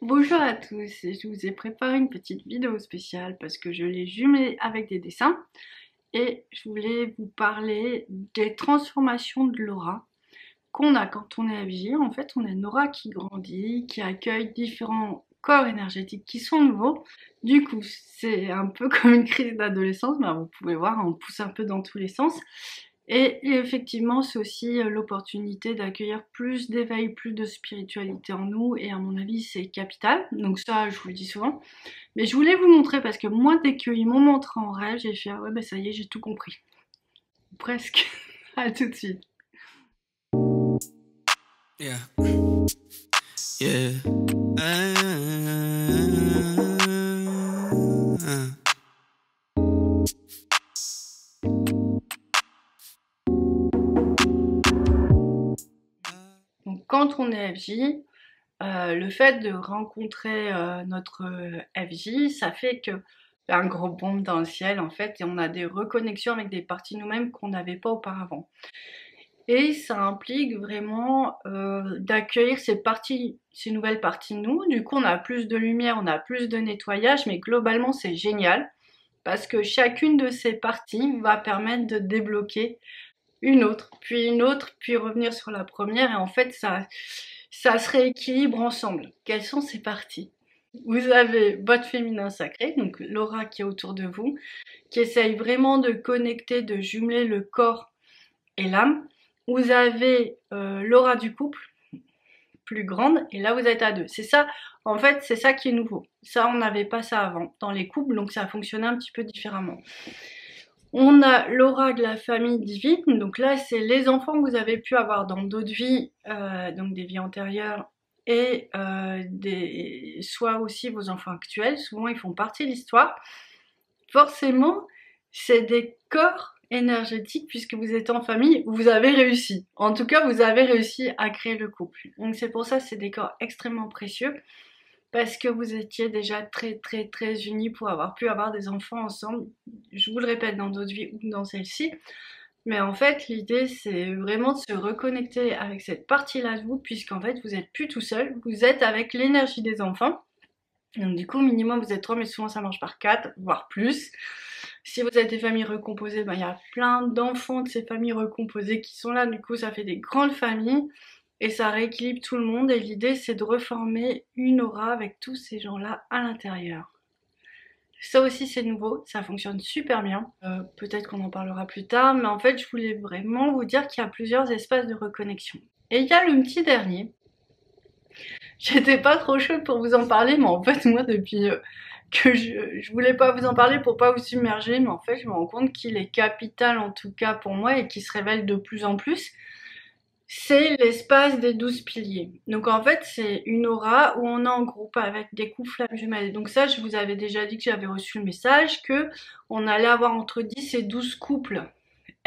Bonjour à tous, je vous ai préparé une petite vidéo spéciale parce que je l'ai jumelée avec des dessins et je voulais vous parler des transformations de l'aura qu'on a quand on est FJ. En fait, on a une aura qui grandit, qui accueille différents corps énergétiques qui sont nouveaux. Du coup, c'est un peu comme une crise d'adolescence, mais vous pouvez voir, on pousse un peu dans tous les sens. Et effectivement, c'est aussi l'opportunité d'accueillir plus d'éveil, plus de spiritualité en nous, et à mon avis, c'est capital. Donc ça, je vous le dis souvent. Mais je voulais vous montrer parce que moi, dès qu'ils m'ont montré en rêve, j'ai fait ah ouais, bah ça y est, j'ai tout compris. Presque. À tout de suite. Yeah. Yeah. Donc quand on est FJ, le fait de rencontrer notre FJ, ça fait que un gros bombe dans le ciel en fait, et on a des reconnexions avec des parties de nous-mêmes qu'on n'avait pas auparavant. Et ça implique vraiment d'accueillir ces nouvelles parties de nous. Du coup, on a plus de lumière, on a plus de nettoyage, mais globalement, c'est génial parce que chacune de ces parties va permettre de débloquer une autre, puis revenir sur la première. Et en fait, ça se rééquilibre ensemble. Quelles sont ces parties? Vous avez votre féminin sacré, donc l'aura qui est autour de vous, qui essaye vraiment de connecter, de jumeler le corps et l'âme. Vous avez l'aura du couple, plus grande, et là vous êtes à deux. C'est ça, en fait, c'est ça qui est nouveau. Ça, on n'avait pas ça avant dans les couples, donc ça fonctionnait un petit peu différemment. On a l'aura de la famille divine, donc là, c'est les enfants que vous avez pu avoir dans d'autres vies, donc des vies antérieures, et soit aussi vos enfants actuels. Souvent, ils font partie de l'histoire. Forcément, c'est des corps énergétiques puisque vous êtes en famille, vous avez réussi. En tout cas, vous avez réussi à créer le couple. Donc c'est pour ça que c'est des corps extrêmement précieux parce que vous étiez déjà très très très unis pour avoir pu avoir des enfants ensemble. Je vous le répète dans d'autres vies ou dans celle-ci. Mais en fait, l'idée, c'est vraiment de se reconnecter avec cette partie-là de vous, puisqu'en fait, vous n'êtes plus tout seul, vous êtes avec l'énergie des enfants. Donc du coup, minimum, vous êtes 3, mais souvent ça marche par 4, voire plus. Si vous êtes des familles recomposées, ben, il y a plein d'enfants de ces familles recomposées qui sont là, du coup ça fait des grandes familles et ça rééquilibre tout le monde et l'idée c'est de reformer une aura avec tous ces gens-là à l'intérieur. Ça aussi c'est nouveau, ça fonctionne super bien. Peut-être qu'on en parlera plus tard, mais en fait je voulais vraiment vous dire qu'il y a plusieurs espaces de reconnexion. Et il y a le petit dernier. J'étais pas trop chaude pour vous en parler, mais en fait moi depuis que je voulais pas vous en parler pour pas vous submerger, mais en fait je me rends compte qu'il est capital en tout cas pour moi et qu'il se révèle de plus en plus. C'est l'espace des 12 piliers. Donc en fait c'est une aura où on est en groupe avec des coups flammes jumelles. Donc ça je vous avais déjà dit que j'avais reçu le message que on allait avoir entre 10 et 12 couples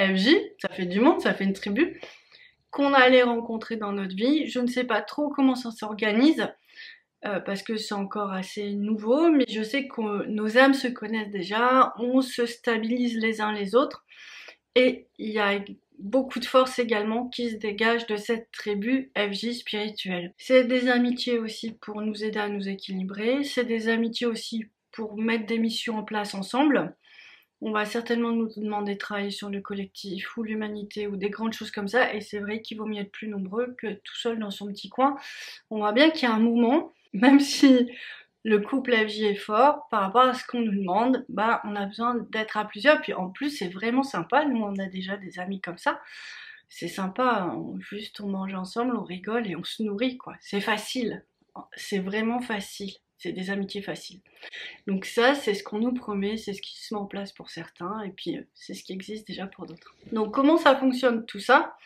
FJ, ça fait du monde, ça fait une tribu, qu'on allait rencontrer dans notre vie. Je ne sais pas trop comment ça s'organise. Parce que c'est encore assez nouveau, mais je sais que nos âmes se connaissent déjà, on se stabilise les uns les autres, et il y a beaucoup de force également qui se dégage de cette tribu FJ spirituelle. C'est des amitiés aussi pour nous aider à nous équilibrer, c'est des amitiés aussi pour mettre des missions en place ensemble. On va certainement nous demander de travailler sur le collectif ou l'humanité ou des grandes choses comme ça, et c'est vrai qu'il vaut mieux être plus nombreux que tout seul dans son petit coin. On voit bien qu'il y a un mouvement, même si le couple FJ est fort, par rapport à ce qu'on nous demande, bah on a besoin d'être à plusieurs, puis en plus c'est vraiment sympa, nous on a déjà des amis comme ça, c'est sympa, juste on mange ensemble, on rigole et on se nourrit quoi, c'est facile, c'est vraiment facile, c'est des amitiés faciles. Donc ça, c'est ce qu'on nous promet, c'est ce qui se met en place pour certains, et puis c'est ce qui existe déjà pour d'autres. Donc comment ça fonctionne tout ça?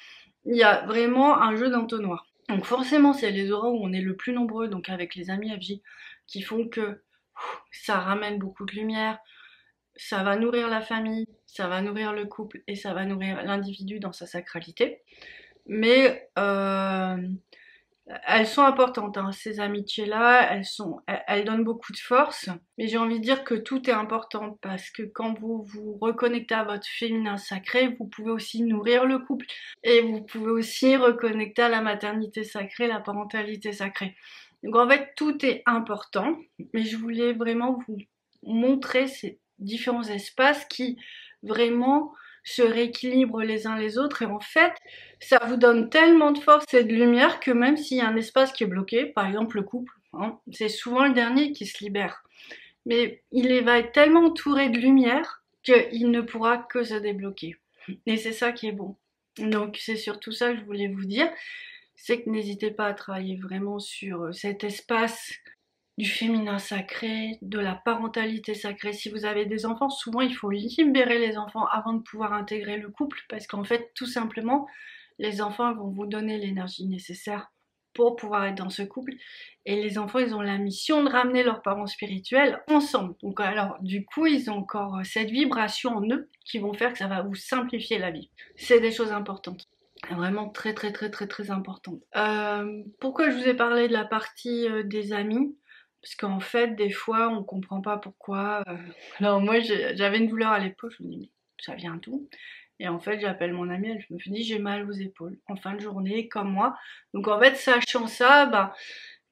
Il y a vraiment un jeu d'entonnoir. Donc forcément, c'est les auras où on est le plus nombreux, donc avec les amis FJ, qui font que ça ramène beaucoup de lumière, ça va nourrir la famille, ça va nourrir le couple, et ça va nourrir l'individu dans sa sacralité. Mais elles sont importantes, hein, ces amitiés-là, elles donnent beaucoup de force. Mais j'ai envie de dire que tout est important parce que quand vous vous reconnectez à votre féminin sacré, vous pouvez aussi nourrir le couple et vous pouvez aussi reconnecter à la maternité sacrée, la parentalité sacrée. Donc en fait, tout est important, mais je voulais vraiment vous montrer ces différents espaces qui vraiment se rééquilibrent les uns les autres. Et en fait, ça vous donne tellement de force et de lumière que même s'il y a un espace qui est bloqué, par exemple le couple, hein, c'est souvent le dernier qui se libère. Mais va être tellement entouré de lumière qu'il ne pourra que se débloquer. Et c'est ça qui est bon. Donc c'est surtout ça que je voulais vous dire, c'est que n'hésitez pas à travailler vraiment sur cet espace du féminin sacré, de la parentalité sacrée. Si vous avez des enfants, souvent il faut libérer les enfants avant de pouvoir intégrer le couple, parce qu'en fait, tout simplement, les enfants vont vous donner l'énergie nécessaire pour pouvoir être dans ce couple. Et les enfants, ils ont la mission de ramener leurs parents spirituels ensemble. Donc alors, du coup, ils ont encore cette vibration en eux qui vont faire que ça va vous simplifier la vie. C'est des choses importantes. Vraiment très très très très très importantes. Pourquoi je vous ai parlé de la partie des amis? Parce qu'en fait, des fois, on comprend pas pourquoi. Alors moi, j'avais une douleur à l'épaule, je me dis, mais ça vient d'où? Et en fait, j'appelle mon amie, elle me dit, j'ai mal aux épaules, en fin de journée, comme moi. Donc en fait, sachant ça, bah,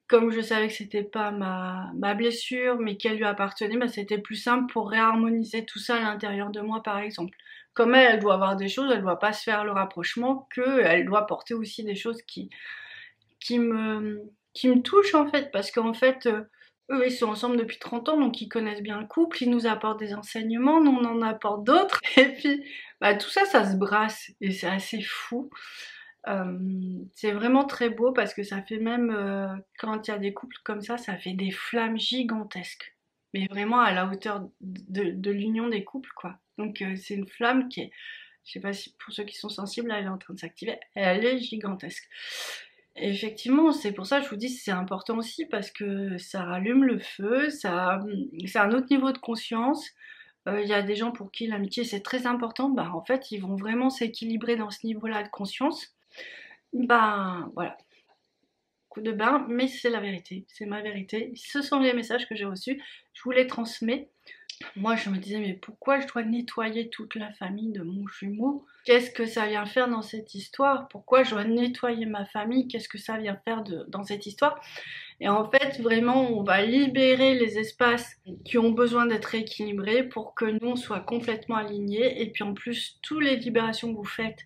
comme je savais que c'était pas ma blessure, mais qu'elle lui appartenait, bah, c'était plus simple pour réharmoniser tout ça à l'intérieur de moi, par exemple. Comme elle doit avoir des choses, elle doit pas se faire le rapprochement, qu'elle doit porter aussi des choses qui me, qui me touchent, en fait, parce qu'en fait, eux, ils sont ensemble depuis 30 ans, donc ils connaissent bien le couple, ils nous apportent des enseignements, nous on en apporte d'autres, et puis bah, tout ça, ça se brasse, et c'est assez fou. C'est vraiment très beau parce que ça fait même, quand il y a des couples comme ça fait des flammes gigantesques. Mais vraiment à la hauteur de l'union des couples, quoi. Donc c'est une flamme qui est, je sais pas si pour ceux qui sont sensibles, là, elle est en train de s'activer, elle est gigantesque. Et effectivement, c'est pour ça que je vous dis c'est important aussi parce que ça rallume le feu, c'est un autre niveau de conscience. Il y a des gens pour qui l'amitié c'est très important, bah en fait ils vont vraiment s'équilibrer dans ce niveau-là de conscience. Ben voilà, coup de bain, mais c'est la vérité, c'est ma vérité. Ce sont les messages que j'ai reçus, je vous les transmets. Moi je me disais mais pourquoi je dois nettoyer toute la famille de mon jumeau? Qu'est-ce que ça vient faire dans cette histoire? Pourquoi je dois nettoyer ma famille? Qu'est-ce que ça vient faire dans cette histoire? Et en fait vraiment on va libérer les espaces qui ont besoin d'être équilibrés pour que nous on soit complètement alignés. Et puis en plus toutes les libérations que vous faites,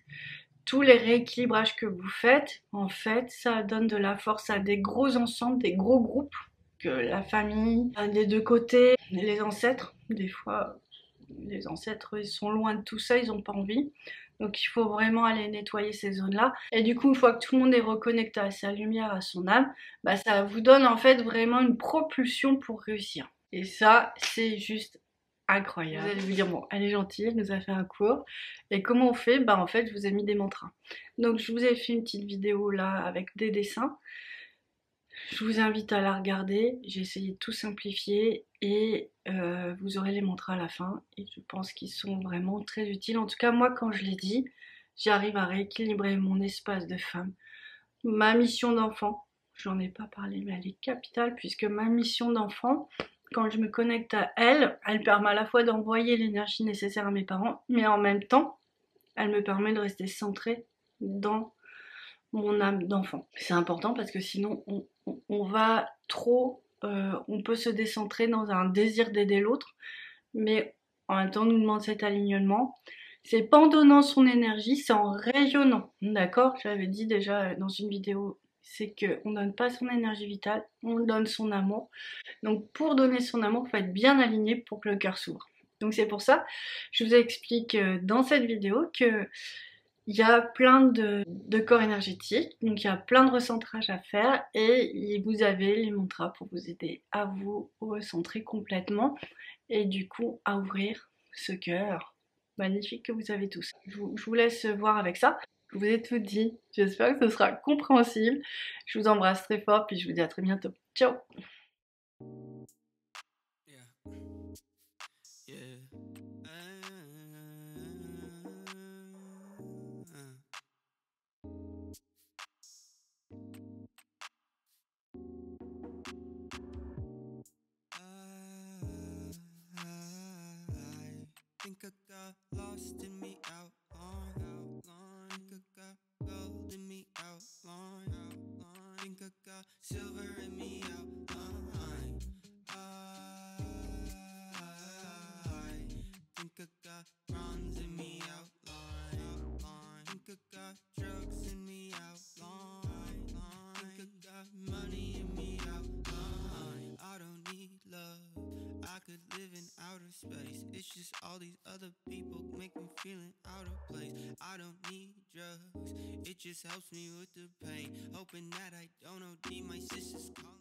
tous les rééquilibrages que vous faites, en fait, ça donne de la force à des gros ensembles, des gros groupes, que la famille, des deux côtés, les ancêtres, des fois, les ancêtres, ils sont loin de tout ça, ils n'ont pas envie. Donc il faut vraiment aller nettoyer ces zones-là. Et du coup, une fois que tout le monde est reconnecté à sa lumière, à son âme, bah, ça vous donne en fait vraiment une propulsion pour réussir. Et ça, c'est juste incroyable. Vous allez vous dire, bon, elle est gentille, elle nous a fait un cours. Et comment on fait? Bah en fait, je vous ai mis des mantras. Donc je vous ai fait une petite vidéo là avec des dessins. Je vous invite à la regarder. J'ai essayé de tout simplifier et vous aurez les mantras à la fin. Et je pense qu'ils sont vraiment très utiles. En tout cas, moi, quand je l'ai dit, j'arrive à rééquilibrer mon espace de femme. Ma mission d'enfant, j'en ai pas parlé, mais elle est capitale puisque ma mission d'enfant, quand je me connecte à elle, elle permet à la fois d'envoyer l'énergie nécessaire à mes parents, mais en même temps, elle me permet de rester centrée dans mon âme d'enfant. C'est important parce que sinon, on va trop, on peut se décentrer dans un désir d'aider l'autre, mais en même temps, on nous demande cet alignement. C'est pas en donnant son énergie, c'est en rayonnant, d'accord? J'avais dit déjà dans une vidéo, c'est qu'on donne pas son énergie vitale, on donne son amour. Donc pour donner son amour, il faut être bien aligné pour que le cœur s'ouvre. Donc c'est pour ça, je vous explique dans cette vidéo que il y a plein de corps énergétiques, donc il y a plein de recentrages à faire et vous avez les mantras pour vous aider à vous recentrer complètement et du coup à ouvrir ce cœur magnifique que vous avez tous. Je vous laisse voir avec ça. Je vous ai tout dit, j'espère que ce sera compréhensible. Je vous embrasse très fort puis je vous dis à très bientôt. Ciao! Yeah. Yeah. I think I got lost in me outline. Think I got gold in me outline. Think I got silver in me got drugs in me outline. Think I got money in me outline. I don't need love. I could live in outer space. It's just all these other people make me feeling out of place. I don't need drugs. It just helps me with the pain. Hoping that I don't OD. My sister's calling.